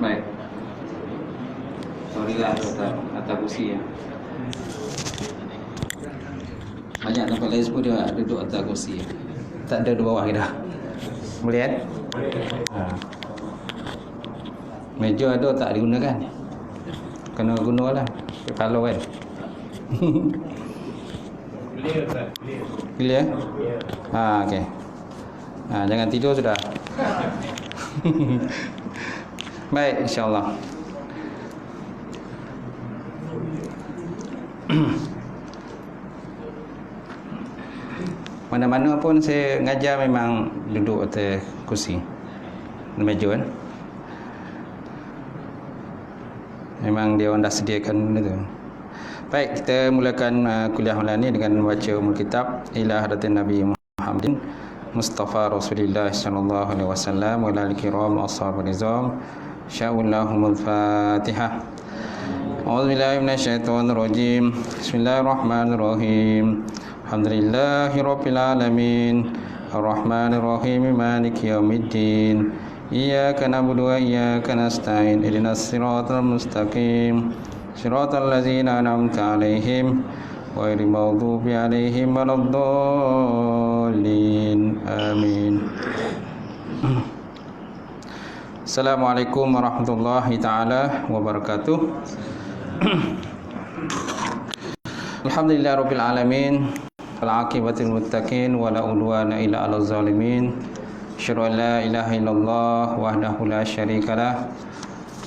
Baik. Sorry lah atas kursi ya. Banyak tempat lain pun dia duduk atas kursi ya. Tak ada di bawah kita. Boleh kan? Meja ada tak digunakan? Kena guna lah. Kalau kan. Clear? Okey. Jangan tidur sudah. Baik, insya-Allah. Mana-mana pun saya ngajar memang duduk atas kursi, meja kan. Memang dia orang dah sediakan benda tu. Baik, kita mulakan kuliah malam ni dengan membaca umul kitab ila hadatin Nabi Muhammadin Mustafa Rasulullah sallallahu alaihi wasallam wa alihi kiram ashabul nizam. Sya'ullahumul Fatihah. A'udzubillahi minasyaitonir rajim. Bismillahirrahmanirrahim. Alhamdulillahirabbil alamin. Arrahmanir rahim. Maliki yaumiddin. Iyyaka na'budu wa iyyaka nasta'in. Ihdinas siratal mustaqim. Siratal ladzina an'amta 'alaihim ghairil maghdubi 'alaihim waladdallin. Amin. Assalamualaikum warahmatullahi taala wabarakatuh. Alhamdulillahirabbil alamin. Wal 'aqibatul muttaqin wala udwana illa 'alal zalimin. Asyhadu an la ilaha illallah wahdahu la syarikalah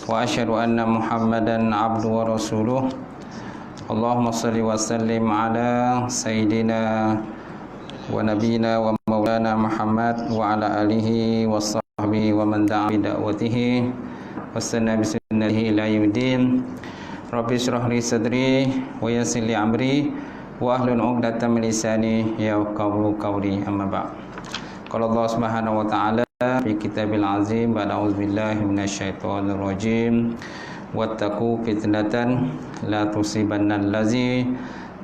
wa asyhadu anna Muhammadan 'abduhu wa rasuluh. Allahumma shalli wa sallim ala sayyidina wa nabiyina wa maulana Muhammad wa ala alihi wa sahbihi wa man da'a bi da'watihi wasanna bi sunnatihi ila yaumiddin. Rabbi shrah li sadri wa yassir li amri wa ahlul 'uqdatam min lisani yafqahu qawli. Amma ba'd. Qala Allah Subhanahu wa ta'ala fi kitabil azim ba'da auzubillahi minasyaitonir rajim. Wattaqu fitnatan la tusibanna allazi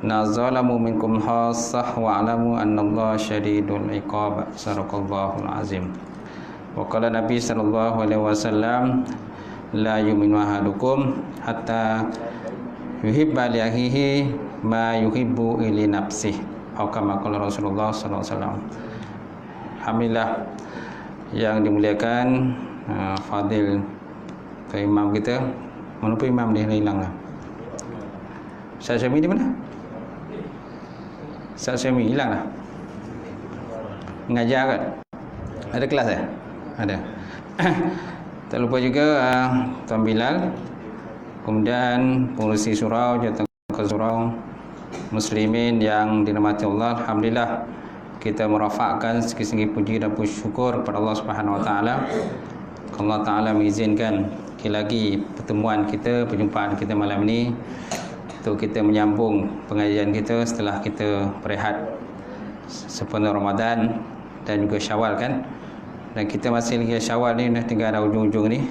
nazalamu minkum khassah wa'lamu annallaha syadidul iqab. Sadaqallahul azim. Wa qala Nabi sallallahu alaihi wasallam la yu'minu ahadukum hatta yuhibba li akhihi ma yuhibbu li nafsihi. Atau kama qala Rasulullah sallallahu alaihi wasallam. Alhamdulillah yang dimuliakan Fadil imam kita. Mana pun imam dia hilang lah. Ustaz Syami di mana? Ustaz Syami hilang lah. Mengajar kan? Ada kelas eh? Ada. Tak lupa juga Tuan Bilal. Kemudian pengurusi surau, jawatan surau muslimin yang dirahmati Allah. Alhamdulillah kita merafakkan segi-segi puji dan syukur kepada Allah Subhanahu Wa Taala. Allah Taala mengizinkan lagi pertemuan kita, perjumpaan kita malam ini untuk kita menyambung pengajian kita setelah kita berehat sepenuh Ramadan dan juga Syawal kan. Dan kita masih lagi Syawal ni, dah tinggal dah ujung-ujung ni.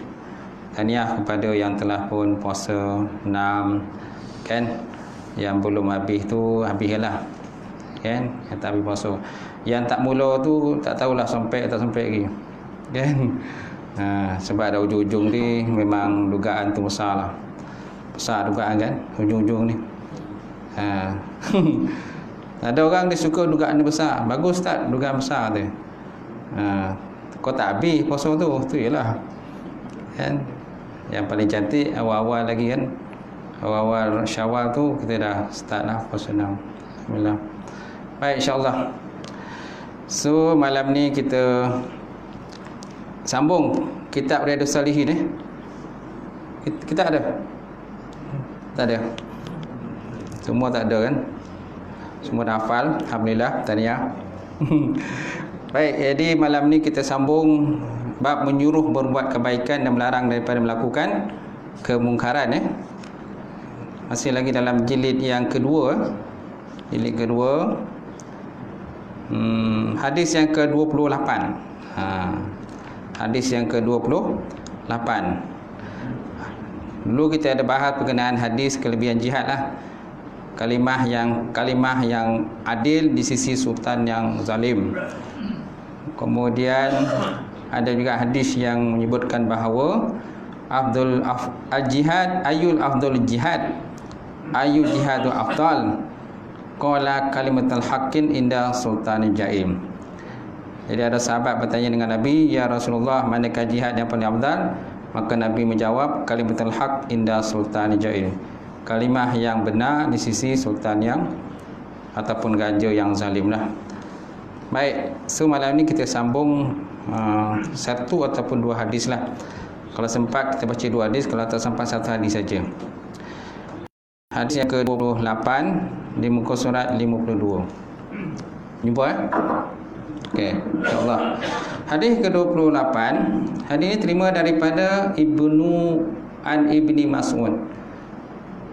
Tahniah kepada yang telah pun puasa 6 kan. Yang belum habis tu habislah kan, yang tak habis puasa. Yang tak mula tu tak tahulah sampai tak sampai lagi kan. Sebab ada ujung-ujung ni memang dugaan tu besar lah. Besar dugaan kan ujung-ujung ni. Ada orang dia suka dugaan ni besar. Bagus tak dugaan besar tu. Kau tak habis puasa tu ialah kan. Yang paling cantik awal-awal lagi kan. Awal-awal Syawal tu kita dah start lah puasa 6. Alhamdulillah. Baik, insya-Allah. So malam ni kita sambung kitab Riyadhus Shalihin Kita ada? Tak ada. Semua tak ada kan? Semua dah hafal. Alhamdulillah, tahniah. Baik, jadi malam ni kita sambung bab menyuruh berbuat kebaikan dan melarang daripada melakukan kemungkaran Masih lagi dalam jilid yang kedua. Jilid kedua. Hadis yang ke-28. Hadis yang ke-28. Dulu kita ada bahas berkenaan hadis kelebihan jihad lah. Kalimah yang adil di sisi sultan yang zalim. Kemudian ada juga hadis yang menyebutkan bahawa al-jihad ayul afdal jihad ayul jihadu afdal qala kalimatul haqqin inda sultanil jaim. Jadi ada sahabat bertanya dengan Nabi, ya Rasulullah, manakah jihad yang paling afdal? Maka Nabi menjawab, kalimatul haqq inda sultanil jaim, kalimah yang benar di sisi sultan yang ataupun raja yang zalim lah. Baik, so malam ni kita sambung satu ataupun dua hadis lah. Kalau sempat kita baca dua hadis, kalau tak sempat satu hadis saja. Hadis yang ke-28 di muka surat 52. Jumpa Okey, insya-Allah. Hadis ke-28, hadis ini terima daripada Ibni Mas'ud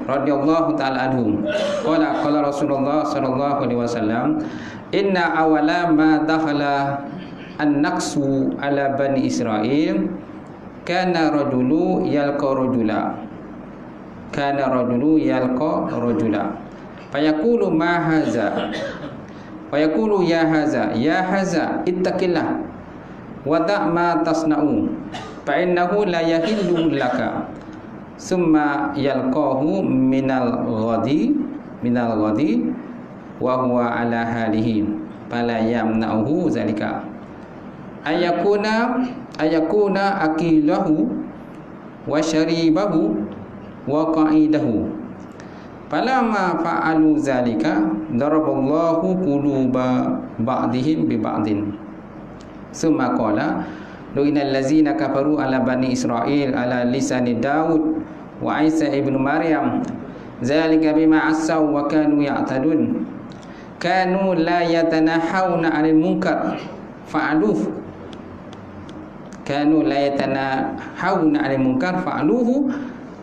radhiyallahu taala anhu. Qala Rasulullah sallallahu alaihi wasallam, inna awala ma dakhala an-naqsu ala bani Israil kana rajulu yalqa rajula fayaqulu ma haza fayaqulu ya haza ittaqillah wa da' ma tasna'u fa innahu la yahillu laka summa yalqahu minal ghadi wa huwa ala halihi fala yamna'uhu zalika ayakuna akilahu wa syaribahu wa qa'idahu. Falamma fa'alu zalika daraballahu quluba ba'dihim bi ba'din. Summa qala lu'inal ladzina kafaru ala bani Israil ala lisani Daud wa Isa ibnu Maryam zalika bima asaw wa kanu ya'tadun kanu la yatanahawna 'anil munkar fa'aluhu fa'aluhu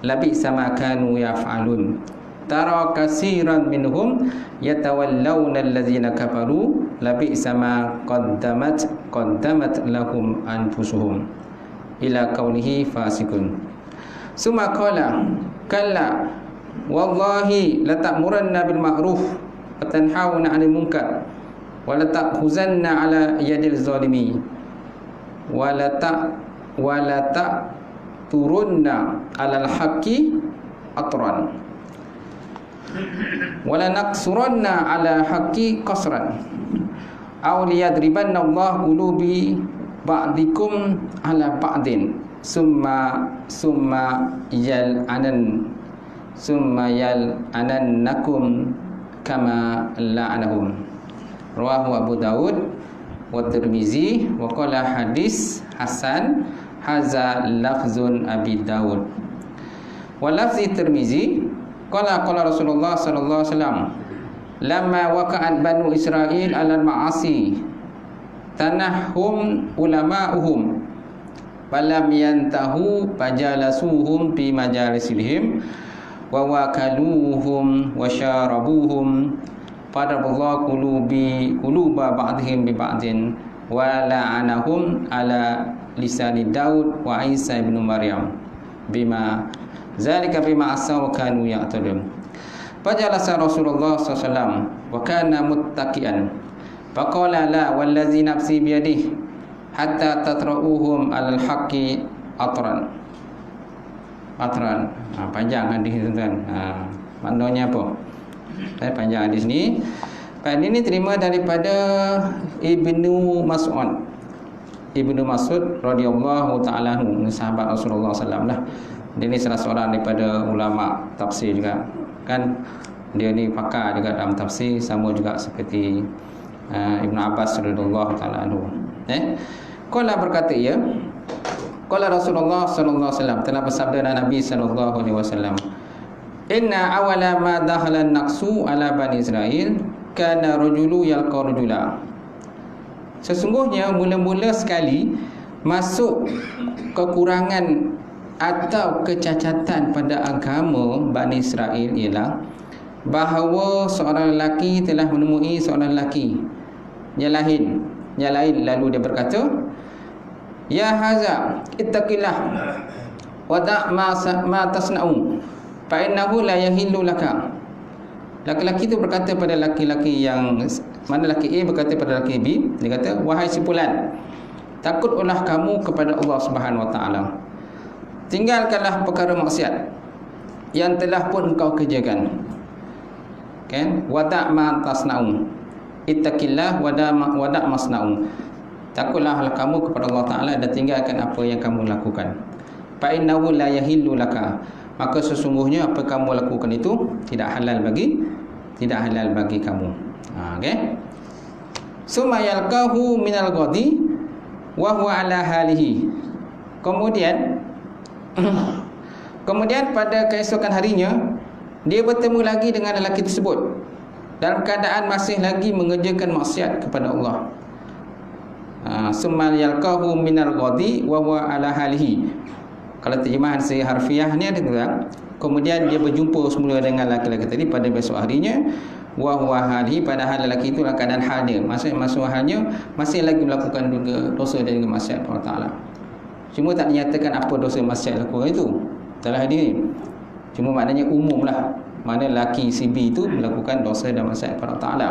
labi sama kanu yaf'alun tara katsiran minhum yatawallawna allazina kafaru labi sama qaddamat lahum anfusuhum ila qawlihi fasikun. Summa qala kalla wallahi la ta'muranna bil ma'ruf wa tanhauna 'anil munkar wa la ta'khuzanna 'ala yadil zalimi wa la turunna 'alal haqqi atran wa la naqsuranna 'ala haqqi qasran aw liyadribanna Allah qulubi ba'dikum 'ala ba'din summa yal'anannakum kama la'anahum. Rawahu Abu Daud wa Tirmizi wa qala hadis hasan haza lafzun Abi Daud wa lafzi Tirmizi qala Rasulullah sallallahu alaihi wasallam lamma waqa'at banu Israil 'alal ma'asi tanahhum ulama'uhum falam yantahu fajalasuhum fi majalisihim wa wakaluhum wa syarabuhum fadaballahu quluba ba'dihim bi ba'din wa la'anahum ala lisani Daud wa Isa ibnu Maryam bima zalika bima asaw kanu ya'tadun. Fajalasa Rasulullah sallallahu alaihi wasallam wa kana muttaqian faqala la wallazi nafsi biyadihi hatta tatra'uhum alal haqqi atran. Panjang hadis itu kan. Maknanya apa? Panjang hadis ni. Hadis ini terima daripada Ibnu Mas'ud radhiyallahu ta'ala anhu, sahabat Rasulullah sallallahu alaihi wasallam lah. Dia ni salah seorang daripada ulama tafsir juga. Kan dia ni pakar juga dalam tafsir, sama juga seperti Ibnu Abbas radhiyallahu ta'ala anhu. Qala berkata ia, qala Rasulullah sallallahu alaihi wasallam, telah bersabda Nabi sallallahu alaihi wasallam, inna awala ma dakhala an-naqsu ala bani Israil kana rajulu yalqa rajula. Sesungguhnya mula-mula sekali masuk kekurangan atau kecacatan pada agama Bani Israel ialah bahawa seorang lelaki telah menemui seorang lelaki yang lain, lalu dia berkata, ya haza ittaqillah wa da' ma tasna'u fa innahu la yahillu laka. Laki-laki itu berkata pada laki-laki yang mana, laki A berkata pada laki B, dia kata, wahai si fulan, takutlah kamu kepada Allah Subhanahu wa taala. tinggalkanlah perkara maksiat yang telah pun engkau kerjakan. Kan? Wada' ma tasna'un. Ittaqillah wada' masna'un. Takutlah kamu kepada Allah Taala dan tinggalkan apa yang kamu lakukan. Fa innahu la yahillu laka. Maka sesungguhnya apa kamu lakukan itu tidak halal bagi kamu. Okey. Summa yalqahu minal ghadi wa huwa ala halihi. Kemudian pada keesokan harinya dia bertemu lagi dengan lelaki tersebut dalam keadaan masih lagi mengerjakan maksiat kepada Allah. Summa yalqahu minal ghadi wa huwa ala halihi. Kalau terjemahan secara harfiah ni ada kata, kemudian dia berjumpa semula dengan lelaki tadi pada besok harinya, wa huwa halihi, padahal lelaki itu dalam keadaan halnya, maksud halnya masih lagi melakukan juga dosa dan juga maksiat kepada Allah Taala. Cuma tak dinyatakan apa dosa maksiat lakukan itu dalam hadis ni. Cuma maknanya umumlah, mana lelaki si B itu melakukan dosa dan maksiat kepada Allah Taala.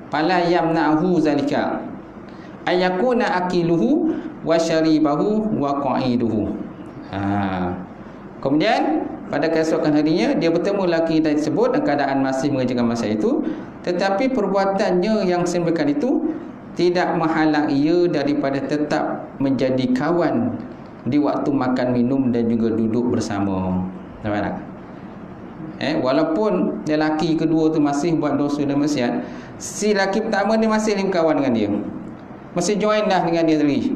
Fala yamna'hu zalika ayakuna akiluhu wa syaribahu wa qa'iduhu. Kemudian pada keesokan harinya dia bertemu lelaki tersebut dalam keadaan masih mengerjakan maksiat itu, tetapi perbuatannya yang sembilan itu tidak menghalang ia daripada tetap menjadi kawan di waktu makan minum dan juga duduk bersama. Nampak tak? Walaupun lelaki kedua tu masih buat dosa dan maksiat, si lelaki pertama ni masih berkawan dengan dia, masih join dah dengan dia tadi.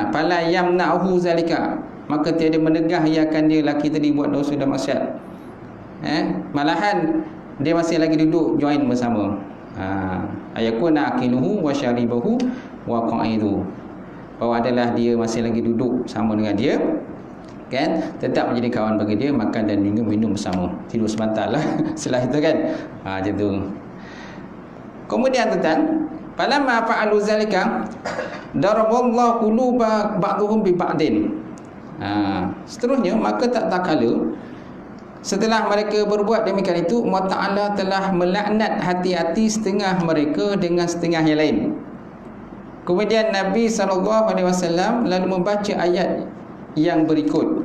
Fala yamna'hu zalika, maka tiada menegahkan dia lelaki tadi buat dosa dan maksiat. Malahan dia masih lagi duduk join bersama. Ayakuna akiluhu wa syaribahu wa qa'iduhu, bahawa adalah dia masih lagi duduk sama dengan dia, kan, tetap menjadi kawan bagi dia, makan dan minum bersama, tidur sebentar lah setelah itu kan. Macam tu. Kemudian tuan, falamma fa'alu zalika daraballahu quluba ba'dhum bi ba'din. Seterusnya, maka tak kala setelah mereka berbuat demikian itu, Allah Ta'ala telah melaknat hati-hati setengah mereka dengan setengah yang lain. Kemudian Nabi SAW lalu membaca ayat yang berikut.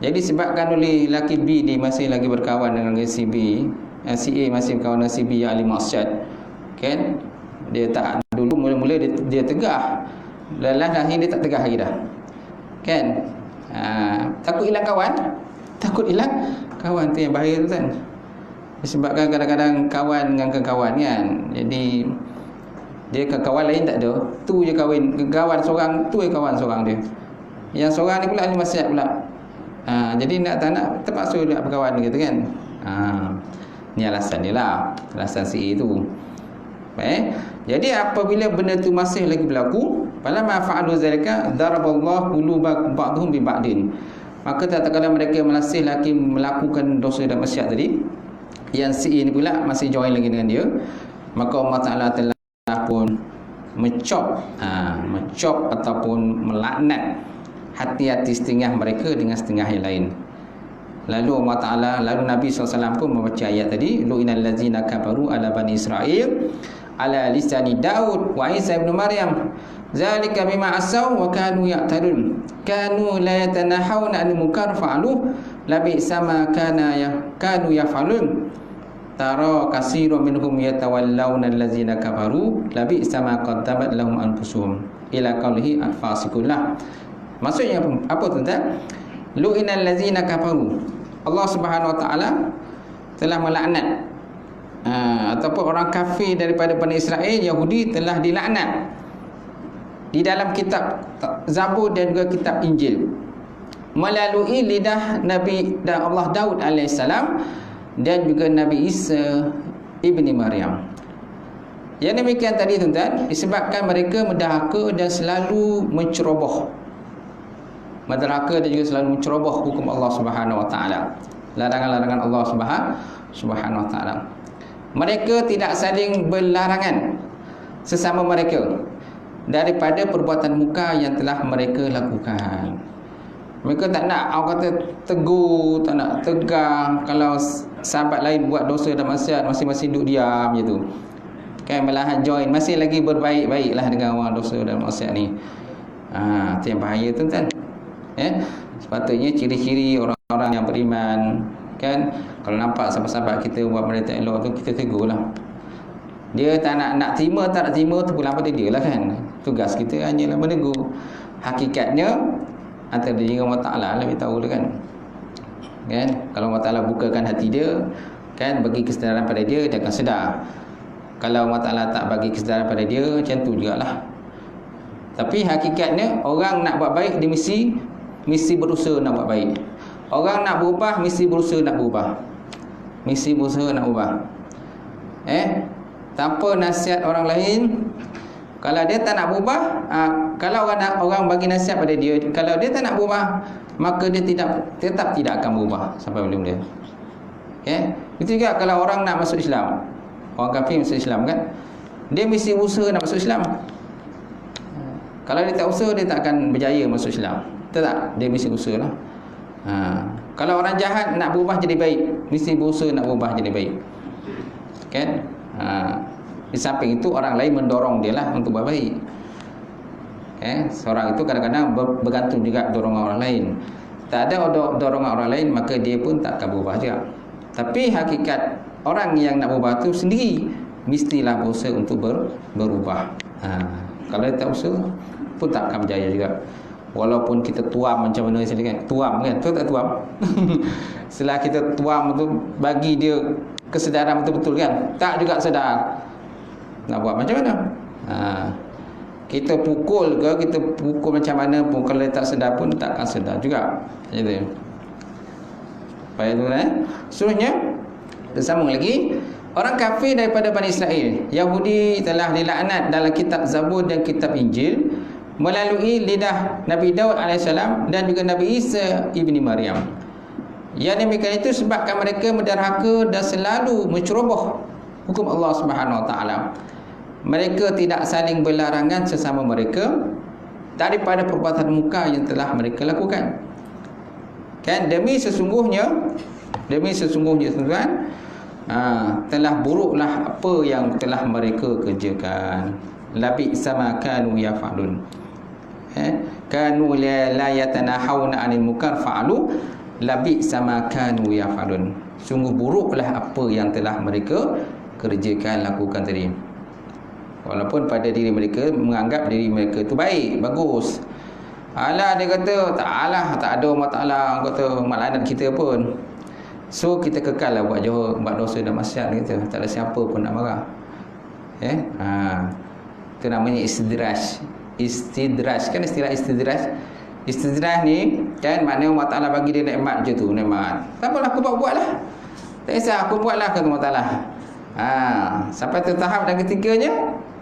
Jadi sebabkan oleh lelaki B ni masih lagi berkawan dengan si B, si A masih berkawan dengan si B yang ahli maksiat, kan, dia tak, dulu mula-mula dia tegah, lelah dia tak tegah lagi dah, kan. Takut hilang kawan tu yang bahaya tu kan. Disebabkan kadang-kadang kawan dengan kawan kan, jadi dia kawan lain tak ada, tu je kawan seorang, tu je kawan seorang dia, yang seorang ni pula ahli maksiat pula. Jadi tak nak, terpaksa nak berkawan gitu kan. Ni alasan dia lah, alasan si A tu. Jadi apabila benda tu masih lagi berlaku, falamma fa'alu zalika daraballahu quluba ba'dhum bi ba'din, maka tak kala mereka masih lagi melakukan dosa dan maksiat tadi, yang si A ni pula masih join lagi dengan dia, maka Allah Ta'ala telah pun mencop ataupun melaknat hati-hati setengah mereka dengan setengah yang lain. Lalu Allah Ta'ala, lalu Nabi SAW pun membaca ayat tadi, lu'inal ladzina kafaru ala bani Israel ala lisani Daud wa Isa ibn Maryam zalika bima asaw wa kanu ya'tadun kanu la yatanahawna 'anil munkar fa'alu labi sama kanu yaf'alun tara katsiran minhum yatawallawna allazina kafaru labi sama qaddamat lahum anfusuhum ila qaulihi fasikullah. Maksudnya apa tuan-tuan? Lu'inal ladzina kafaru, Allah Subhanahu wa taala telah melaknat ataupun orang kafir daripada Bani Israel, Yahudi, telah dilaknat di dalam kitab Zabur dan juga kitab Injil melalui lidah Nabi dan Allah Daud alaihissalam dan juga Nabi Isa ibni Maryam. Yang demikian tadi tuan-tuan disebabkan mereka mendahaka dan selalu menceroboh, dan juga selalu menceroboh hukum Allah Subhanahu wa taala, larangan-larangan Allah Subhanahu wa taala. Mereka tidak saling berlarangan sesama mereka daripada perbuatan muka yang telah mereka lakukan. Mereka tak nak, orang kata tegur, tak nak tegar. Kalau sahabat lain buat dosa dan maksiat, masing-masing duduk diam je tu, kan, malahan join, masih lagi berbaik-baiklah dengan orang dosa dan maksiat ni. Itu yang bahaya tuan-tuan. Sepatutnya ciri-ciri orang-orang yang beriman, kan, kalau nampak sahabat-sahabat kita buat benda tak elok tu, kita tegurlah. Dia tak nak terima, tak nak terima tu pulang pada dia lah kan. Tugas kita hanyalah menegur. Hakikatnya antara diri Allah Ta'ala lah beritahu dia kan. Kalau Allah Ta'ala bukakan hati dia, kan, bagi kesedaran pada dia, dia akan sedar. Kalau Allah Ta'ala tak bagi kesedaran pada dia, macam tu jugalah. Tapi hakikatnya orang nak buat baik, dia mesti berusaha nak buat baik. Orang nak berubah, mesti berusaha nak berubah. Mesti berusaha nak berubah. Tanpa nasihat orang lain, kalau dia tak nak berubah, kalau orang bagi nasihat pada dia, kalau dia tak nak berubah, maka dia tetap tidak akan berubah sampai belum dia. Itu juga kalau orang nak masuk Islam, orang kafir masuk Islam kan, dia mesti usaha nak masuk Islam. Kalau dia tak usaha, dia tak akan berjaya masuk Islam. Betul tak? Dia mesti usaha lah. Kalau orang jahat nak berubah jadi baik, mesti berusaha nak berubah jadi baik. Kan? Di samping itu orang lain mendorong dia lah untuk buat baik. Seorang itu kadang-kadang bergantung juga dorongan orang lain. Tak ada dorongan orang lain, maka dia pun tak akan berubah juga. Tapi hakikat orang yang nak berubah itu sendiri mestilah berusaha untuk berubah. Kalau dia tak usaha pun tak akan berjaya juga. Walaupun kita tuam macam mana saya kan, tuam kan, tu tak tuam. Setelah kita tuam tu, bagi dia kesedaran betul-betul kan, tak juga sedar. Nak buat macam mana? Kita pukul ke, kita pukul macam mana pun, kalau dia tak sedar pun tak akan sedar juga. Macam tu. Baik tu seterusnya, kita sambung lagi. Orang kafir daripada Bani Israel, Yahudi telah dilaknat dalam kitab Zabur dan kitab Injil melalui lidah Nabi Daud AS dan juga Nabi Isa ibni Maryam. Yang demikian itu sebabkan mereka menderhaka dan selalu menceroboh hukum Allah Subhanahu Wa Taala. Mereka tidak saling berlarangan sesama mereka daripada perbuatan muka yang telah mereka lakukan. Kan, demi sesungguhnya tuan-tuan, telah buruklah apa yang telah mereka kerjakan. Labi sama kanu yafalun. Kanu la yatanahawna 'anil munkar fa'alu labi sama kanu yafalun. Sungguh buruklah apa yang telah mereka kerjakan, lakukan tadi. Walaupun pada diri mereka menganggap diri mereka itu baik, bagus. Alah, dia kata tak ada Allah Ta'ala, kata melaknat kita pun. So kita kekal lah buat dosa dan maksiat kita. Tak ada siapa pun nak marah. Itu namanya istidraj. Kan istilah istidraj? Istidraj ni kan maknanya Allah Ta'ala bagi dia nikmat je tu, nikmat. Tak apalah, aku buat lah. Tak kisah, aku buat lah, kata Allah Ta'ala. Sampai tu tahap dan ketiganya,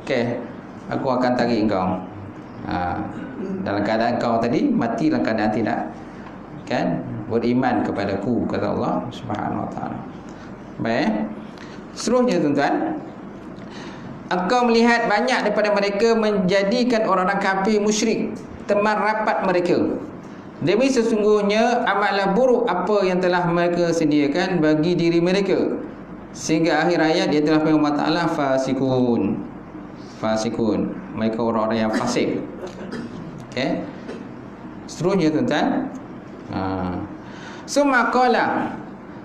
okey, aku akan tarik engkau. Dalam keadaan kau tadi mati dalam keadaan tidak, kan, beriman kepadaku, kata Allah Subhanahu Wa Taala. Baik. Seterusnya tuan-tuan, engkau melihat banyak daripada mereka menjadikan orang-orang kafir musyrik teman rapat mereka. Demi sesungguhnya amatlah buruk apa yang telah mereka sediakan bagi diri mereka. Sehingga akhir ayat dia telah firman Allah Ta'ala fasikun. Mereka orang-orang yang fasik. Okay. Seterusnya tuan-tuan, summa qala,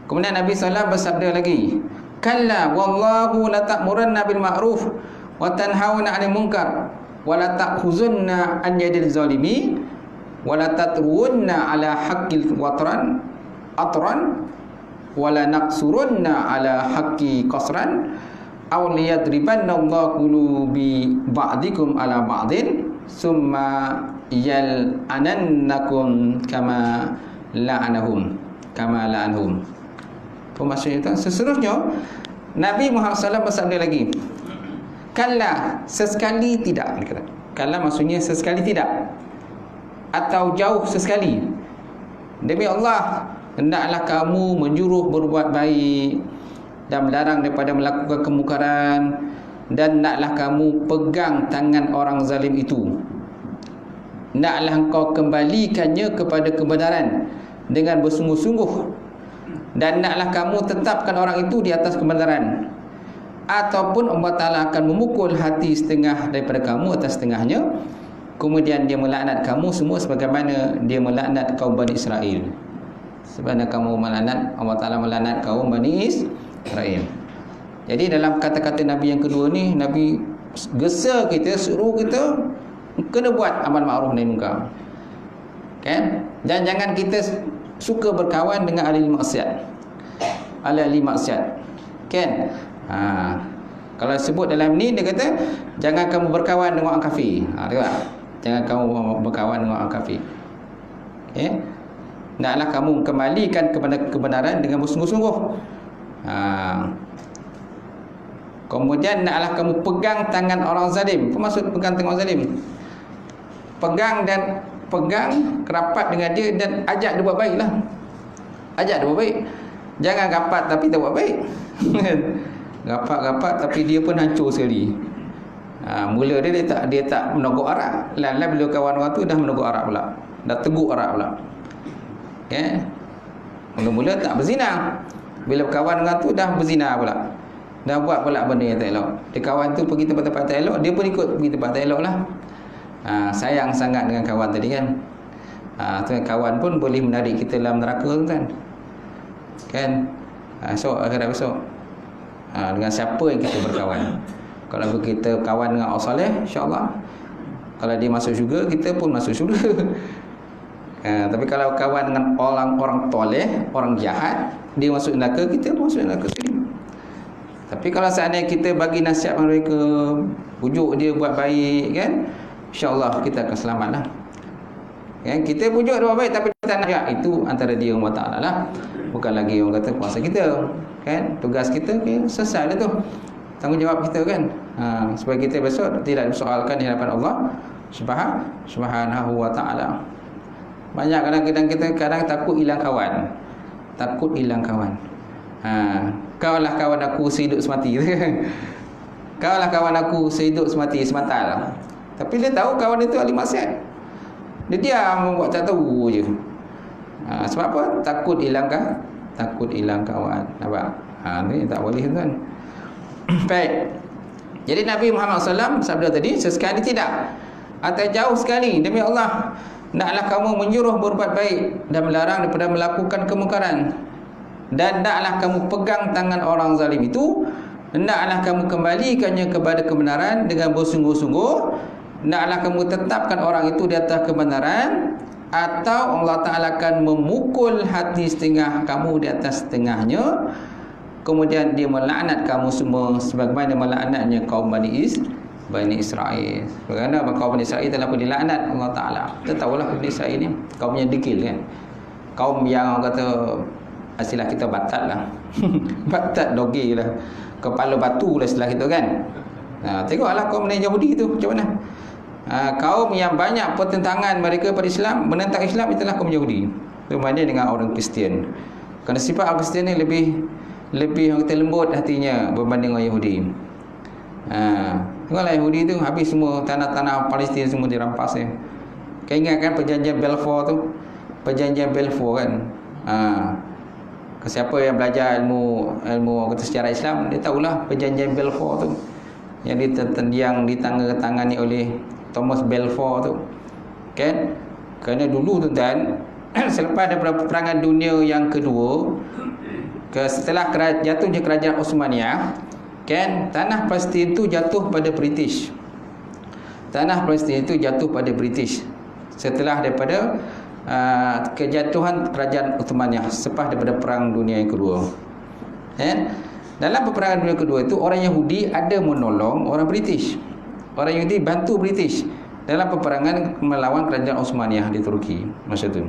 kemudian Nabi SAW bersabda lagi, kalla wallahu la ta'muranna bil ma'ruf wa tanhauna 'anil munkar wa la ta'khuzunna an yadil zalimi wa la tatruunna ala haqqil atran wa la naqsurunna ala haqqi qasran aw liyadribanna Allahu qulubi ba'dikum ala ba'din summa yal'anannakum kama la'anahum. Apa maksudnya tu? Seterusnya Nabi Muhammad SAW bersabda lagi, kalla, sesekali tidak. Kalla maksudnya sesekali tidak, atau jauh sesekali. Demi Allah, hendaklah kamu menjuruh berbuat baik dan melarang daripada melakukan kemungkaran, dan hendaklah kamu pegang tangan orang zalim itu. Hendaklah engkau kembalikannya kepada kebenaran dengan bersungguh-sungguh, dan hendaklah kamu tetapkan orang itu di atas kebenaran, ataupun Allah Ta'ala akan memukul hati setengah daripada kamu atas setengahnya. kemudian dia melaknat kamu semua sebagaimana dia melaknat kaum Bani Israel. Sebagaimana kamu melaknat, Allah Ta'ala melaknat kaum Bani Israel. Jadi dalam kata-kata Nabi yang kedua ni, Nabi gesa kita, suruh kita kena buat amal ma'ruf nahi munkar. Kan? Dan jangan kita suka berkawan dengan ahli maksiat. Ahli maksiat. Kan? Kalau sebut dalam ni, dia kata jangan kamu berkawan dengan orang kafir. Tengok. Jangan kamu berkawan dengan orang kafir. Okay? Naklah kamu kembalikan kepada kebenaran dengan bersungguh-sungguh. Kemudian naklah kamu pegang tangan orang zalim. Apa maksud pegang tangan orang zalim? Pegang rapat dengan dia dan ajak dia buat baiklah. Ajak dia buat baik. Jangan rapat tapi tak buat baik. Rapat tapi dia pun hancur sekali. Mula dia tak menogok arak. Lain-lain bila kawan orang tu dah menogok arak pula. Dah teguk arak pula. Okay? Mula-mula tak berzina. Bila kawan orang tu dah berzina pula. Dah buat pula benda yang tak elok. Dia kawan tu pergi tempat-tempat tak elok, dia pun ikut pergi tempat tak elok lah. Sayang sangat dengan kawan tadi kan. Kawan pun boleh menarik kita dalam neraka tu kan. Esok, akhirat besok. Dengan siapa yang kita berkawan. Kalau kita kawan dengan orang soleh, insya-Allah kalau dia masuk syurga, kita pun masuk syurga. Tapi kalau kawan dengan orang toleh, orang jahat, dia masuk neraka, kita pun masuk neraka sekali. Tapi kalau seandainya kita bagi nasihat mereka, pujuk dia buat baik kan, insya-Allah kita akan selamatlah. Kan, kita pujuk dia buat baik tapi kita nak jahat, itu antara dia Allah Taala lah. Bukan lagi orang kata kuasa kita. Kan, tugas kita selesai dah tu. Tanggungjawab kita kan. Supaya kita besok tidak disoalkan di hadapan Allah Subhanahu wa taala. Banyak kadang-kadang kita takut hilang kawan. Takut hilang kawan. Kau lah kawan aku sehidup semati. Kau lah kawan aku sehidup semati semata. Tapi dia tahu kawan itu ahli maksiat. Dia diam buat tak tahu je. Sebab apa? Takut hilang kawan. Nampak? Ni tak boleh tuan. Baik. Jadi Nabi Muhammad SAW sabda tadi, sesekali tidak, atau jauh sekali demi Allah, naklah kamu menyuruh berbuat baik dan melarang daripada melakukan kemungkaran. Dan naklah kamu pegang tangan orang zalim itu, naklah kamu kembalikannya kepada kebenaran dengan bersungguh-sungguh. Naklah kamu tetapkan orang itu di atas kebenaran, atau Allah Ta'ala akan memukul hati setengah kamu di atas setengahnya. Kemudian dia melaknat kamu semua sebagaimana melaknatnya kaum Bani Israel. Kerana kaum Bani Israel telah pun dilaknat Allah Ta'ala. Kita tahulah Bani Israel ni kaumnya degil kan. Kaum yang orang kata istilah kita batat lah. Batat dogi lah. Kepala batu lah istilah kita kan. Tengoklah kaum Yahudi tu macam mana. Kaum yang banyak pertentangan mereka pada Islam, menentang Islam, itulah kaum Yahudi. Berbanding dengan orang Kristian. Kerana sifat orang Kristian ni lebih orang kata lembut hatinya berbanding orang Yahudi. Tengoklah Yahudi tu habis semua tanah-tanah Palestin semua dirampas ya. Kau ingat kan perjanjian Balfour tu? Perjanjian Balfour kan. Siapa yang belajar ilmu kata sejarah Islam, dia tahulah perjanjian Balfour tu. Yang ditandatangani oleh Thomas Balfour tu. Kan? Kerana dulu tuan-tuan, selepas daripada peperangan dunia yang kedua, setelah jatuhnya kerajaan Osmaniyah, kan, tanah Palestin itu jatuh pada British. Tanah Palestin itu jatuh pada British setelah daripada kejatuhan kerajaan Osmaniyah selepas daripada perang dunia yang kedua. Kan? Dalam peperangan dunia kedua itu, orang Yahudi ada menolong orang British. Orang Yahudi bantu British dalam peperangan melawan kerajaan Osmaniyah di Turki masa itu.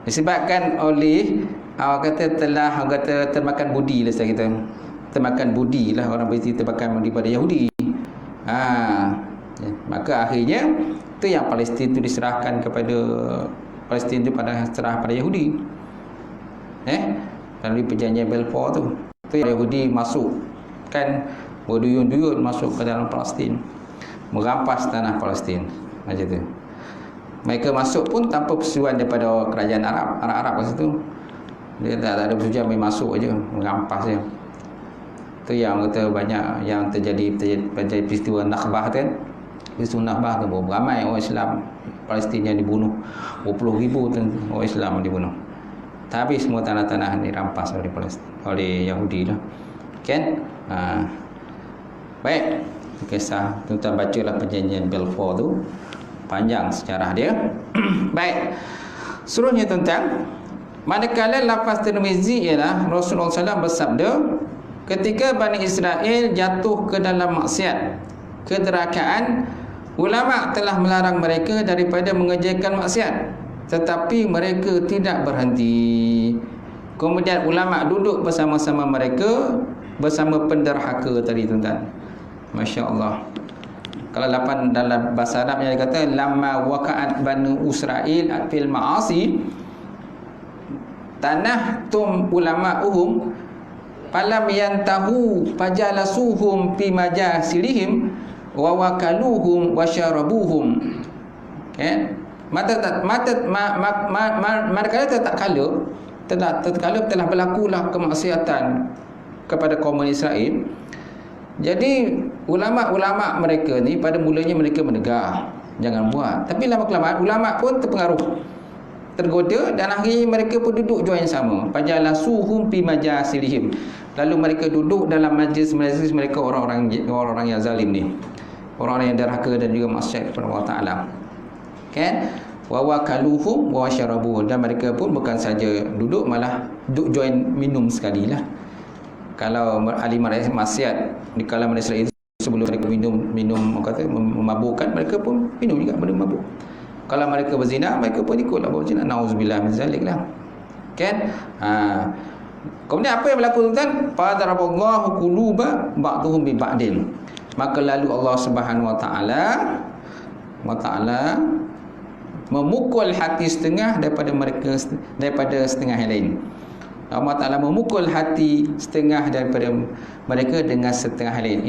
Disebabkan oleh telah termakan budi lah kita. Termakan budi lah orang British, termakan budi pada Yahudi. Maka akhirnya itu yang Palestin itu diserahkan kepada Palestin itu serah pada Yahudi. Melalui perjanjian Balfour tu. Itu Yahudi masuk kan, berduyun-duyun masuk ke dalam Palestin, merampas tanah Palestin macam tu. Mereka masuk pun tanpa persetujuan daripada kerajaan Arab masa tu. Dia tak ada persetujuan, main masuk aja, merampas je. Itu yang kata banyak yang terjadi peristiwa Nakbah kan. di Sunabah tu ramai orang Islam Palestin yang dibunuh, 20,000 orang Islam dibunuh. Tapi semua tanah-tanah dirampas oleh Palestin, oleh Yahudi lah. Kan? Baik, kisah tuan bacalah perjanjian Balfour tu, panjang sejarah dia. Baik. Seterusnya tuan, manakala lafaz Tirmizi ialah Rasulullah SAW bersabda, ketika Bani Israel jatuh ke dalam maksiat, kederakaan, ulama telah melarang mereka daripada mengerjakan maksiat, tetapi mereka tidak berhenti. Kemudian ulama duduk bersama-sama mereka bersama penderhaka tadi tuan-tuan. Masya-Allah. Kalau dalam bahasa Arab yang kata lamma waqa'at banu Israil fil ma'asi, tanah tum ulama'uhum falam yantahu fajalasuhum fi majasilihim wa wakaluhum wa syarabuhum. Kan? Manakala telah berlakulah kemaksiatan kepada kaum Israel, jadi ulama-ulama mereka ni pada mulanya mereka menegar jangan buat, tapi lama-kelamaan ulama pun terpengaruh, tergoda, dan akhirnya mereka pun duduk jua yang sama. Fajalasuhum fi majasilihim, lalu mereka duduk dalam majlis-majlis mereka orang-orang yang zalim ni, orang-orang yang derhaka dan juga maksiat kepada Allah Taala. Kan? Wa wakaluhum wa syarabuhum, dan mereka pun bukan saja duduk, malah duduk join minum sekali lah. Kalau ahli maksiat di kalangan Israel itu, sebelum mereka minum kata memabukkan, mereka pun minum juga, mabuk. Kalau mereka berzina, mereka pun ikutlah berzina. Nauzubillah min zalik lah. Kan? Kemudian apa yang berlaku tuan? Fadaraballahu quluba ba'dhum bi ba'din. Maka lalu Allah Subhanahu wa taala memukul hati setengah daripada setengah yang lain. Allah Ta'ala memukul hati setengah daripada mereka dengan setengah yang lain.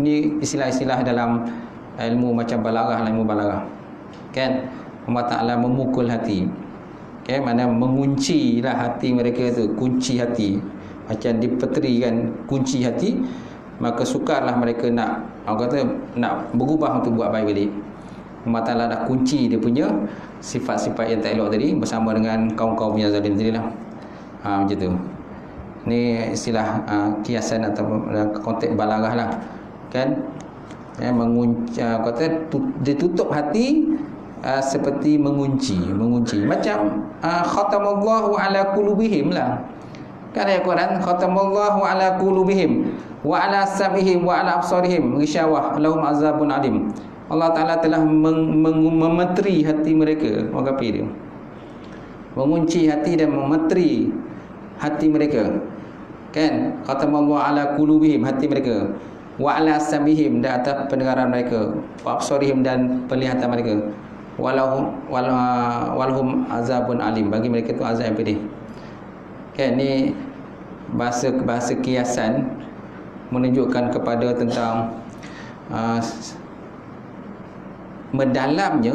Ini istilah-istilah dalam ilmu macam ilmu balaghah. Kan? Allah Ta'ala memukul hati. Okay? Mana mengunci lah hati mereka tu, kunci hati. Macam dipeterikan kunci hati, maka sukarlah mereka nak berubah untuk buat baik balik. Allah Ta'ala dah kunci dia punya sifat-sifat yang tak elok tadi bersama dengan kaum-kaum yang zalim tadi lah. Macam tu. Ni istilah kiasan atau konteks balaghah lah. Kan? Ditutup hati seperti mengunci. Macam khatamallahu ala qulubihim lah. Kan ayat Quran, khatamallahu ala qulubihim wa ala sam'ihim wa ala absarihim ghisyawah lahum azabun alim. Allah Ta'ala telah memeteri hati mereka, orang kafir dia. Mengunci hati dan memeteri hati mereka. Kan? Khatamallahu ala qulubihim, hati mereka. Wa ala sam'ihim, dan atas pendengaran mereka. Wa absarihim, dan penglihatan mereka. Walhum azabun alim, bagi mereka tu azab yang pedih. Kan? Ni bahasa kiasan menunjukkan kepada tentang mendalamnya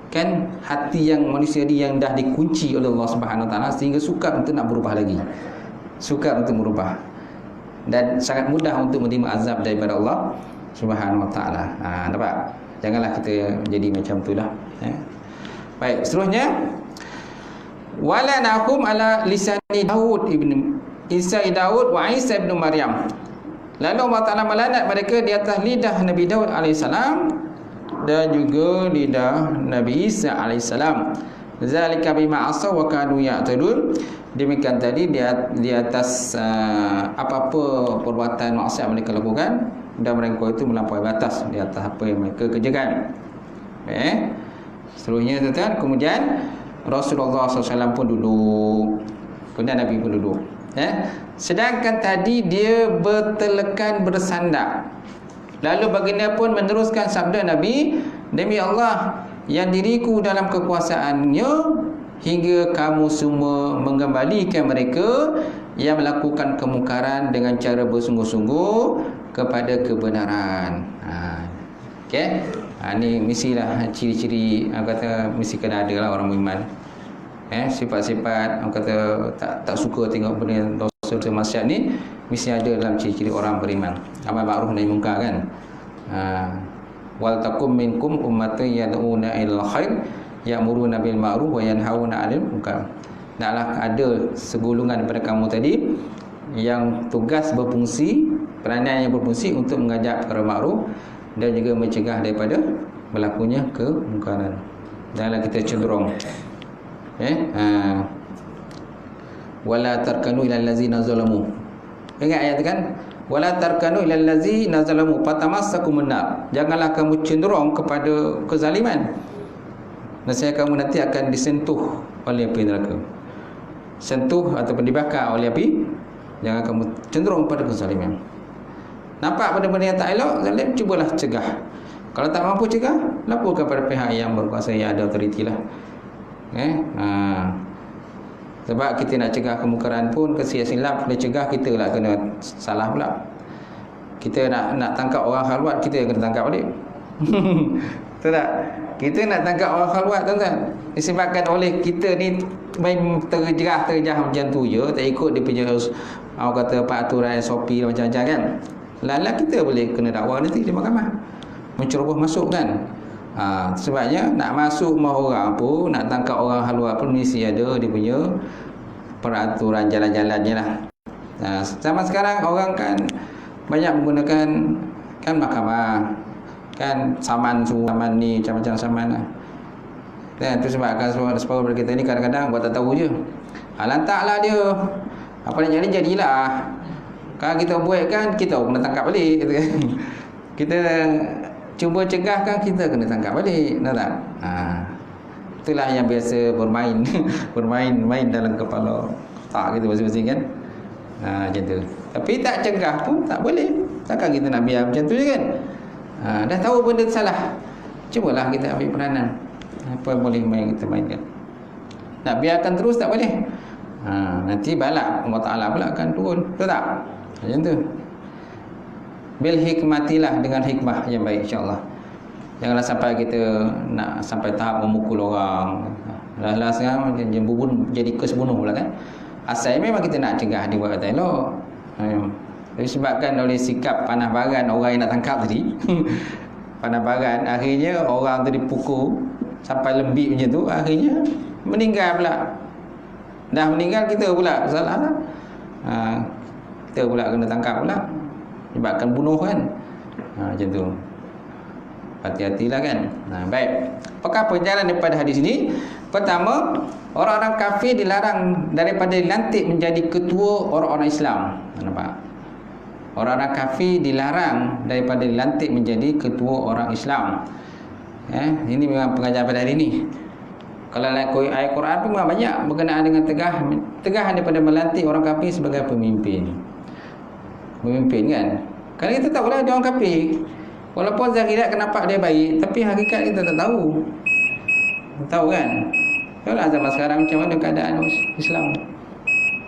kan hati yang manusia ni yang dah dikunci oleh Allah Subhanahu Wa Taala sehingga sukar untuk nak berubah lagi, sukar untuk berubah, dan sangat mudah untuk menerima azab daripada Allah Subhanahu Wa Taala. Nampak? Janganlah kita jadi macam itulah. Baik, seterusnya wala nahum ala lisani Daud ibn Isa Daud wa Isa ibn Maryam. Lalu Allah Ta'ala melanat mereka di atas lidah Nabi Daud alaihissalam dan juga lidah Nabi Isa alaihissalam. Zalika bima asaw wa kanu ya'tadun. Demikian tadi di atas apa-apa perbuatan maksiat mereka lakukan, dan mereka itu melampaui batas di atas apa yang mereka kerjakan. Seterusnya tuan-tuan, kemudian Rasulullah SAW pun duduk, kemudian Nabi pun duduk. Sedangkan tadi dia bertelekan bersandar. Lalu baginda pun meneruskan sabda Nabi, demi Allah yang diriku dalam kekuasaannya, hingga kamu semua mengembalikan mereka yang melakukan kemungkaran dengan cara bersungguh-sungguh kepada kebenaran. Okey. Ni mestilah ciri-ciri, kata mesti kena ada lah orang beriman. Sifat-sifat orang kata tak suka tengok benda dosa maksiat ni, mesti ada dalam ciri-ciri orang beriman. Amal ma'ruf nahi munkar kan. Wal takum minkum ummatun yad'una ilal khair ya'muruna bil ma'ruf wa yanhauna 'anil munkar. Naklah ada segolongan daripada kamu tadi yang tugas berfungsi, peranan yang berfungsi untuk mengajak perkara makruf dan juga mencegah daripada berlakunya kemungkaran. Janganlah kita cenderung wala tarkanu ilal ladzina zalamu. Ingat ayat kan? Wala tarkanu ilal ladzina zalamu fatamassakumun nar. Janganlah kamu cenderung kepada kezaliman. Nescaya kamu nanti akan disentuh oleh api neraka. Sentuh ataupun dibakar oleh api. Jangan kamu cenderung pada kezaliman. Nampak benda-benda yang tak elok, zalim, cubalah cegah. Kalau tak mampu cegah, laporkan pada pihak yang berkuasa, yang ada autoriti lah. Sebab kita nak cegah kemungkaran pun, kesilap boleh cegah, kita lah kena salah pula. Kita nak tangkap orang khalwat, kita yang kena tangkap balik. Betul tak? Kita nak tangkap orang khalwat, tuan-tuan, disebabkan oleh kita ni main terjah macam tu je, tak ikut dia punya orang kata peraturan SOP macam-macam kan. Lala kita boleh kena dakwa nanti di mahkamah, menceroboh masuk kan. Sebabnya nak masuk rumah orang pun, nak tangkap orang khalwat pun mesti ada dia punya peraturan jalan-jalannya lah. Zaman sekarang orang kan banyak menggunakan kan mahkamah, kan saman ni macam-macam saman lah. Dan itu sebabkan separuh daripada kita ni kadang-kadang buat tak tahu je. Lantaklah dia. Apa nak jadi jadilah. Kalau kita buat kan kita kena tangkap balik gitu kan. Kita cuba cegah kan kita kena tangkap balik. Tahu tak? Itulah yang biasa bermain main dalam kepala tak kita masing-masing kan. Macam tu. Tapi tak cegah pun tak boleh. Takkan kita nak biar macam tu je kan. Dah tahu benda salah, cubalah kita ambil peranan. Apa yang boleh kita mainkan. Nak biarkan terus tak boleh. Nanti balak Allah Ta'ala pula akan turun. Betul tak? Macam tu. Bil hikmatilah, dengan hikmah yang baik insyaAllah. Janganlah sampai kita nak sampai tahap memukul orang. Dah sekarang jadi kes bunuh pula kan. Asalnya memang kita nak cegah dia buat kata elok. Disebabkan oleh sikap panah baran orang yang nak tangkap tadi. Panah baran, akhirnya orang tu dipukul sampai lembik macam tu, akhirnya meninggal pula. Dah meninggal, kita pula salah lah. Kita pula kena tangkap pula, sebabkan bunuh kan. Macam tu. Hati-hatilah kan. Baik. Apakah penjelasan daripada hadis ini? Pertama, orang-orang kafir dilarang daripada dilantik menjadi ketua orang-orang Islam. Nampak? Orang-orang kafir dilarang daripada dilantik menjadi ketua orang Islam. Ini memang pengajaran pada hari ini. Kalau ayat Quran pun memang banyak berkenaan dengan tegahan daripada melantik orang kafir sebagai pemimpin. Pemimpin kan. Kalau kita tahulah dia orang kafir, walaupun zahirat nampak dia baik, tapi hakikat kita tak tahu. Tahu kan? Tahulah zaman sekarang macam mana keadaan Islam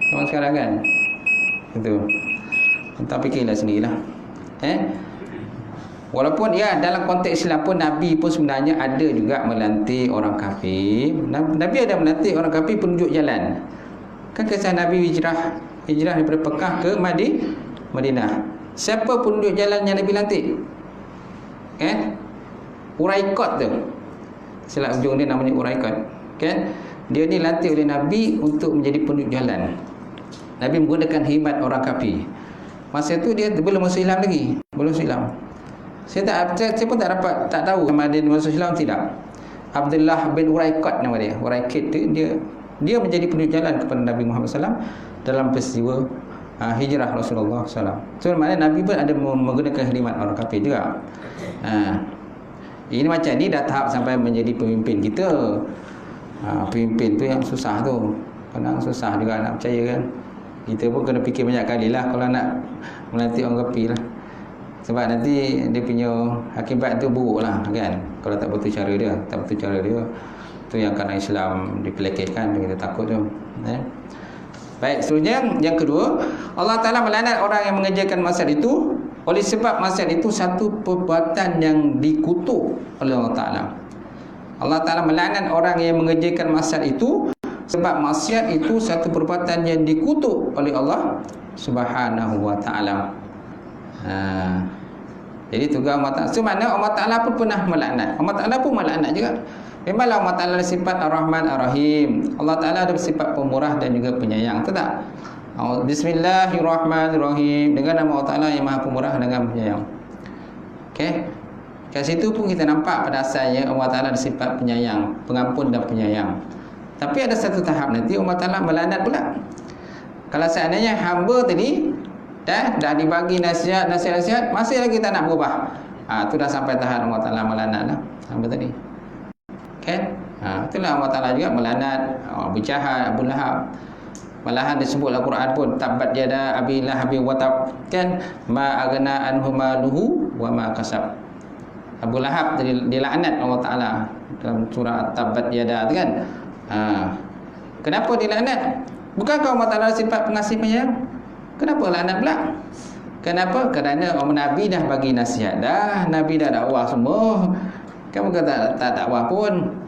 zaman sekarang kan. Itu. Tak fikirlah sendirilah. Walaupun ya dalam konteks Islam pun Nabi pun sebenarnya ada juga melantik orang kafir. Nabi ada melantik orang kafir penunjuk jalan. Kan kisah Nabi hijrah daripada Mekah ke Madinah. Siapa penunjuk jalan yang Nabi lantik? Uraikot tu. Silap ujung dia namanya Uraikot. Kan? Dia ni lantik oleh Nabi untuk menjadi penunjuk jalan. Nabi menggunakan khidmat orang kafir. Masa tu dia belum masuk Islam lagi. Belum masuk Islam. Saya pun tak tahu sama dia masuk Islam tidak. Abdullah bin Uraikot nama dia. Uraikot tu dia menjadi penunjuk jalan kepada Nabi Muhammad SAW dalam peristiwa hijrah Rasulullah SAW. So maknanya Nabi pun ada menggunakan khidmat orang kafir juga. Ini macam ni dah tahap sampai menjadi pemimpin kita. Pemimpin tu yang susah tu. Kadang susah juga nak percaya kan. Kita pun kena fikir banyak kali lah kalau nak melantik orang kafir lah. Sebab nanti dia punya akibat tu buruk lah kan. Kalau tak betul cara dia, tu yang kerana Islam dipelekehkan, kita takut tu. Baik, seterusnya yang kedua, Allah Ta'ala melaknat orang yang mengerjakan maksiat itu oleh sebab maksiat itu satu perbuatan yang dikutuk oleh Allah Ta'ala. Allah Ta'ala melaknat orang yang mengerjakan maksiat itu sebab maksiat itu satu perbuatan yang dikutuk oleh Allah Subhanahu wa Ta'ala. Jadi tugas Allah Ta'ala. So mana Allah Ta'ala pun pernah melaknat. Allah Ta'ala pun melaknat juga. Memanglah Allah Ta'ala ada sifat Ar-Rahman Ar-Rahim. Allah Ta'ala ada sifat pemurah dan juga penyayang. Betul tak? Bismillahirrahmanirrahim. Dengan nama Allah Ta'ala yang maha pemurah dengan penyayang. Okey. Kat situ pun kita nampak pada asalnya Allah Ta'ala ada sifat penyayang, pengampun dan penyayang. Tapi ada satu tahap nanti Allah Ta'ala melaknat pula. Kalau seandainya hamba tadi dah dibagi nasihat, masih lagi tak nak berubah, tu dah sampai tahap Allah Ta'ala melaknat lah hamba tadi. Kan? Itulah Allah Ta'ala juga melaknat Abu Jahal, Abu Lahab. Malahan disebutlah Quran pun, tabat yada abi lahabin wa tab, kan, ma aghna anhu maluhu wa ma kasab. Abu Lahab dilaknat Allah Ta'ala dalam surah Tabat Yada tu kan. Kenapa dilaknat? Bukankah Allah Ta'ala sifat pengasih penyayang? Kenapa laknat pula? Kenapa? Kerana Nabi dah bagi nasihat dah, Nabi dah dakwah semua. Kan bukan tak dakwah pun,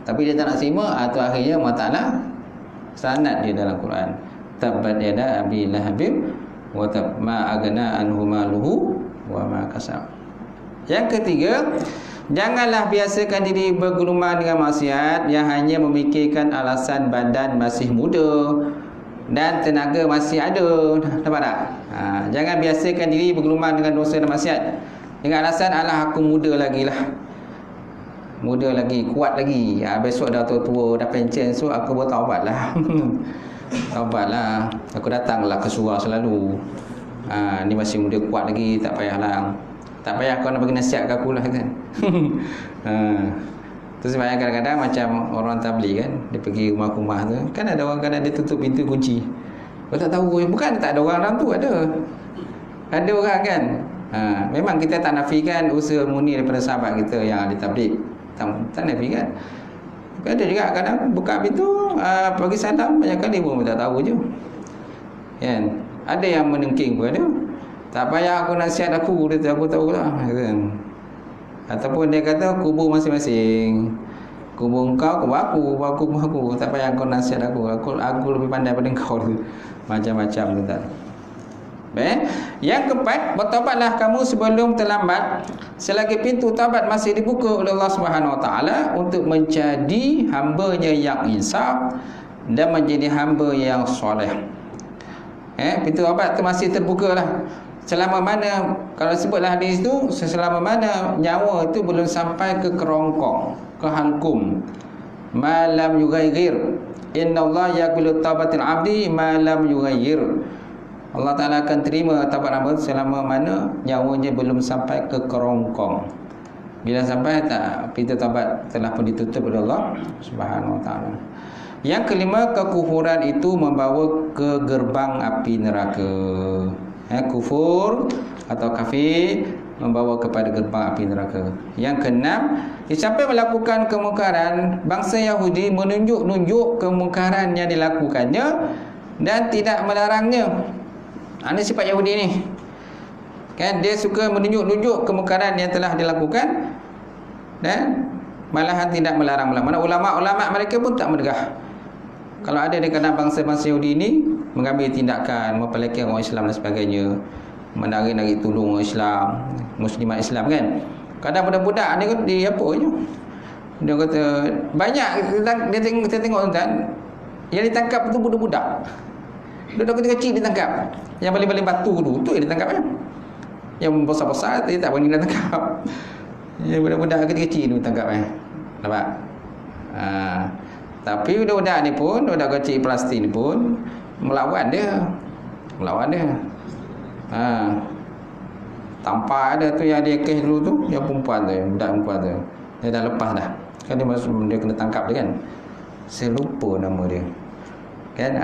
tapi dia tak nak simak. Tu akhirnya Allah Ta'ala sanad dia dalam Quran. Tabat yada abi lahabin wa tab, ma aghna anhu maluhu wa ma kasab. Yang ketiga, janganlah biasakan diri bergelumang dengan maksiat yang hanya memikirkan alasan badan masih muda dan tenaga masih ada. Nampak tak? Jangan biasakan diri bergelumang dengan dosa dan maksiat dengan alasan alah aku muda lagi lah, muda lagi, kuat lagi. Besok dah tua-tua, dah pencen, so aku bertaubat lah. Taubat lah, aku datanglah ke surau selalu. Ni masih muda, kuat lagi, tak payahlah. Tak payah kau nak bagi nasihat ke aku lah kan. Tu sebabnya kadang-kadang macam orang tabligh kan, dia pergi rumah-rumah tu, kan ada orang kadang dia tutup pintu kunci. Kau tak tahu, bukan tak ada orang dalam tu, ada orang kan. Memang kita tak nafikan usaha murni daripada sahabat kita yang ahli tabligh, tak nafikan. Tapi ada juga kadang buka pintu, bagi salam banyak kali pun tak tahu je kan. Ada yang menengking pun ada. Tak payah aku nasihat aku, dia aku tahulah kan. Ataupun dia kata kubur masing-masing, kubur kau, kubur aku. Tak payah kau nasihat aku lebih pandai daripada kau tu. Macam-macam tu tak. Baik. Yang keempat, bertaubatlah kamu sebelum terlambat, selagi pintu taubat masih dibuka oleh Allah Subhanahu Wa Taala untuk menjadi hamba-Nya yang insaf dan menjadi hamba yang soleh. Pintu taubat tu masih terbuka lah. Selama mana, kalau sebutlah hadis tu, selama mana nyawa itu belum sampai ke kerongkong, ke halkum, malam yughayyir. Innallaha yaqbalu taubatil abdi malam yughayyir. Allah Ta'ala akan terima taubat hamba selama mana nyawanya belum sampai ke kerongkong. Bila sampai tak, pintu taubat telah pun ditutup oleh Allah Subhanahu Wa Ta'ala. Yang kelima, kekufuran itu membawa ke gerbang api neraka. Kufur atau kafir membawa kepada gerbang api neraka. Yang keenam, sampai melakukan kemungkaran, bangsa Yahudi menunjuk-nunjuk kemungkaran yang dilakukannya dan tidak melarangnya. Ini sifat Yahudi ni kan, dia suka menunjuk-nunjuk kemungkaran yang telah dilakukan dan malahan tidak melarang. Mana ulama-ulama mereka pun tak menegah. Kalau ada di kalangan bangsa-bangsa Yahudi ini mengambil tindakan, mempelekeh orang Islam dan sebagainya, menarik-narik tolong orang Islam, muslimat Islam kan. Kadang budak-budak dia apa je, dia kata banyak, dia tengok tuan, yang ditangkap itu budak-budak. Budak kecil ditangkap, yang baling-baling batu tu yang ditangkap kan. Yang besar-besar dia tak berani ditangkap. Yang budak-budak kecil tu ditangkap nampak. Tapi budak-budak ni pun, budak kecil Palestin ni pun melawan dia. Tampar ada tu yang dia kes dulu tu, yang perempuan tu, budak perempuan tu. Dia dah lepas dah. Kan dia kena tangkap dia kan. Saya lupa nama dia. Kan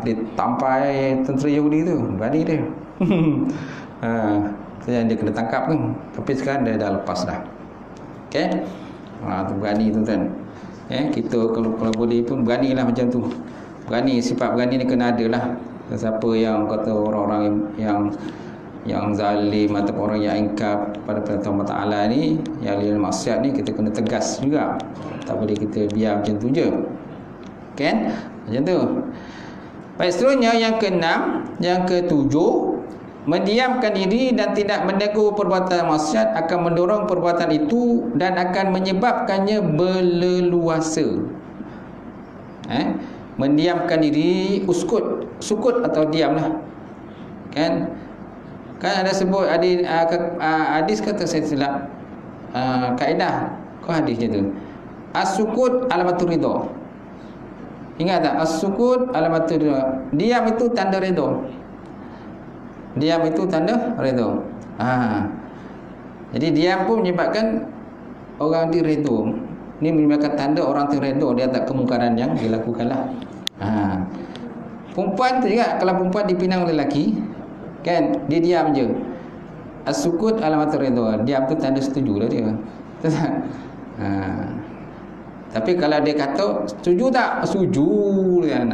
ditampar tentera Yahudi tu, berani dia. Yang dia kena tangkap tu. Tapi sekarang dia dah lepas dah. Okay. Tu berani tu kan. Kita kalau boleh pun beranilah macam tu. Berani, sifat berani ni kena ada lah. Siapa yang kata orang-orang yang zalim ataupun orang yang ingkar pada perintah Allah Ta'ala ni, yang lil maksiat ni, kita kena tegas juga. Tak boleh kita biar macam tu je. Kan? Macam tu. Baik, seterusnya yang keenam, yang ketujuh, mendiamkan diri dan tidak menegur perbuatan maksiat akan mendorong perbuatan itu dan akan menyebabkannya berleluasa. Mendiamkan diri, sukut atau diamlah. Kan ada sebut hadis kata saya silap, kaedah kau hadisnya tu, as-sukut alamatur ridha. Ingat tak? As-sukut alamatur ridha. Diam itu tanda redha. Diam itu tanda redha. Jadi diam pun menyebabkan orang itu redha. Ini menyebabkan tanda orang itu redha di atas kemungkaran yang dilakukanlah. Perempuan tu juga, kalau perempuan dipinang oleh lelaki, kan, dia diam je. As-sukut alamatur ridha. Diam tu tanda setuju lah dia. Tapi kalau dia kata setuju tak? Setuju kan.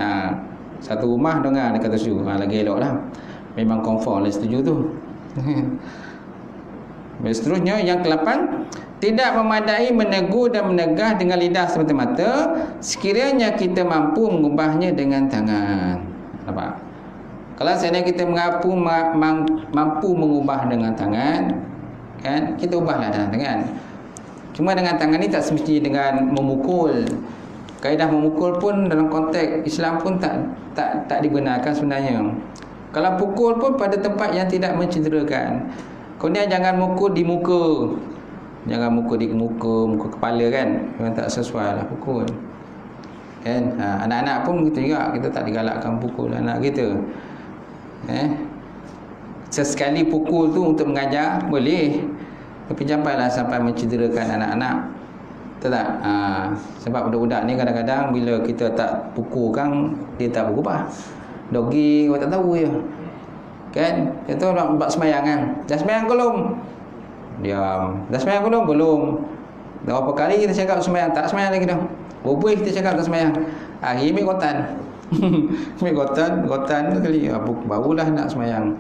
Satu rumah dengar dia kata setuju. Lagi elok lah. Memang confirm lah setuju tu. Seterusnya yang ke-8, tidak memadai menegur dan menegah dengan lidah semata-mata, sekiranya kita mampu mengubahnya dengan tangan. Nampak? Kalau seandainya kita mampu mengubah dengan tangan, kan, kita ubahlah dengan tangan. Cuma dengan tangan ni tak semestinya dengan memukul. Kaedah memukul pun dalam konteks Islam pun tak dibenarkan sebenarnya. Kalau pukul pun pada tempat yang tidak mencederakan. Kemudian jangan mukul di muka. Jangan mukul di muka kepala kan. Memang tak sesuai lah pukul. Kan? Anak-anak pun begitu juga. Kita tak digalakkan pukul anak kita. Sesekali pukul tu untuk mengajar boleh. Tapi janganlah sampai mencederakan anak-anak. Betul tak? Sebab budak-budak ni kadang-kadang bila kita tak pukul kan, dia tak berubah. Dogi kau tak tahu je. Kan? Kita nak buat semayang kan. Dah semayang belum? Diam. Dah semayang belum? Belum. Dah berapa kali kita cakap semayang? Tak semayang lagi dah. Berbuih kita cakap tak semayang. Akhir ambil kotan. Ambil kotan tu kali. Barulah nak semayang.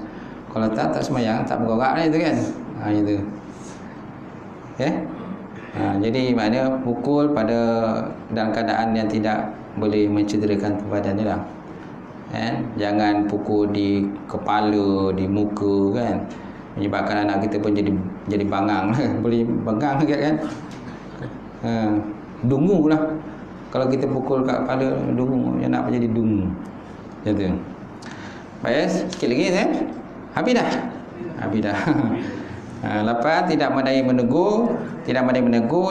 Kalau tak semayang, tak bergerak lah itu kan. Itu. Jadi maknanya pukul pada dalam keadaan yang tidak boleh mencederakan badan dia lah. Jangan pukul di kepala, di muka kan, menyebabkan anak kita pun jadi bangang. Boleh bangang kan. Dungu lah. Kalau kita pukul kat kepala, dungu. Yang nak jadi dungu. Macam tu. Baik, sikit lagi Habis dah. 8. Tidak memadai menegur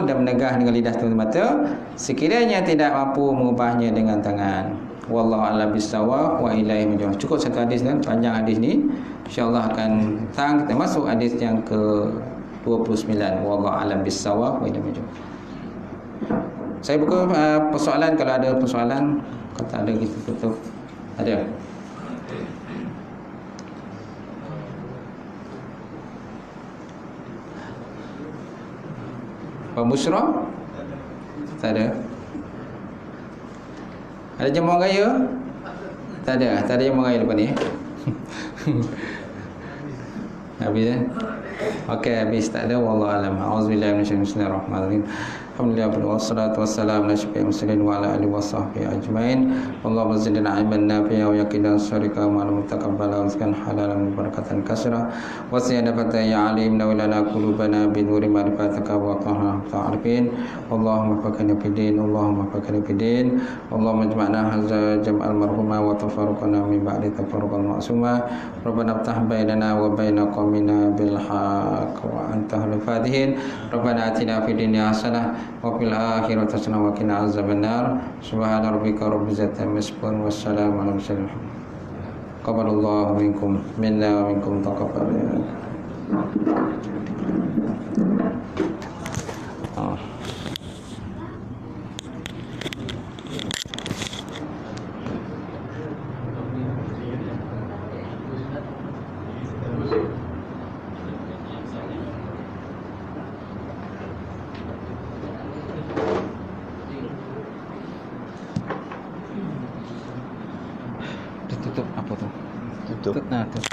dan menegah dengan lidah semata-mata, sekiranya tidak mampu mengubahnya dengan tangan. Wallahu a'lam bissawab wa ilaihi marji'un. Cukup satu hadis dan panjang hadis ni. Insya-Allah akan kita masuk hadis yang ke-29. Wallahu a'lam bissawab wa ilaihi marji'un. Saya buka persoalan, kalau ada persoalan. Kalau tak ada kita tutup. Ada? Pembusra? Tak ada. Ada jamuan raya? Tak ada jamuan raya lepas ni. Habis Okey, habis tak ada. Wallahu a'lam. Auzubillahi minasyaitonir bismillahirrahmanirrahim. Alhamdulillah wassalatu wassalamu ala asyrafil mursalin wa ala alihi wasahbihi ajmain. Allahumma zidna ilman nafi'a wa yaqinan syarika wa mutaqabbala wa rizqan halalan barakatan kasra wa ziyadatan ya alim wa lana qulubana bi nuri ma'rifatika wa ta'arifin. Allahumma fakana fidin, Allahumma fakana fidin. Allahumma ijma'na hadza jam'al marhuma wa tafarraqna min ba'di tafarruqan ma'suma. Rabbana iftah bainana wa baina qaumina bil haqq wa anta khairul fatihin. Rabbana atina fid dunya hasanah wa fil akhirati hasanah wa qina azabannar. Subhana rabbika rabbil izzati amma yasifun wa salamun alal mursalin. Qabalallahu minkum minna wa minkum taqabbal. Tutup apa tu? Tutup. Nah, tutup.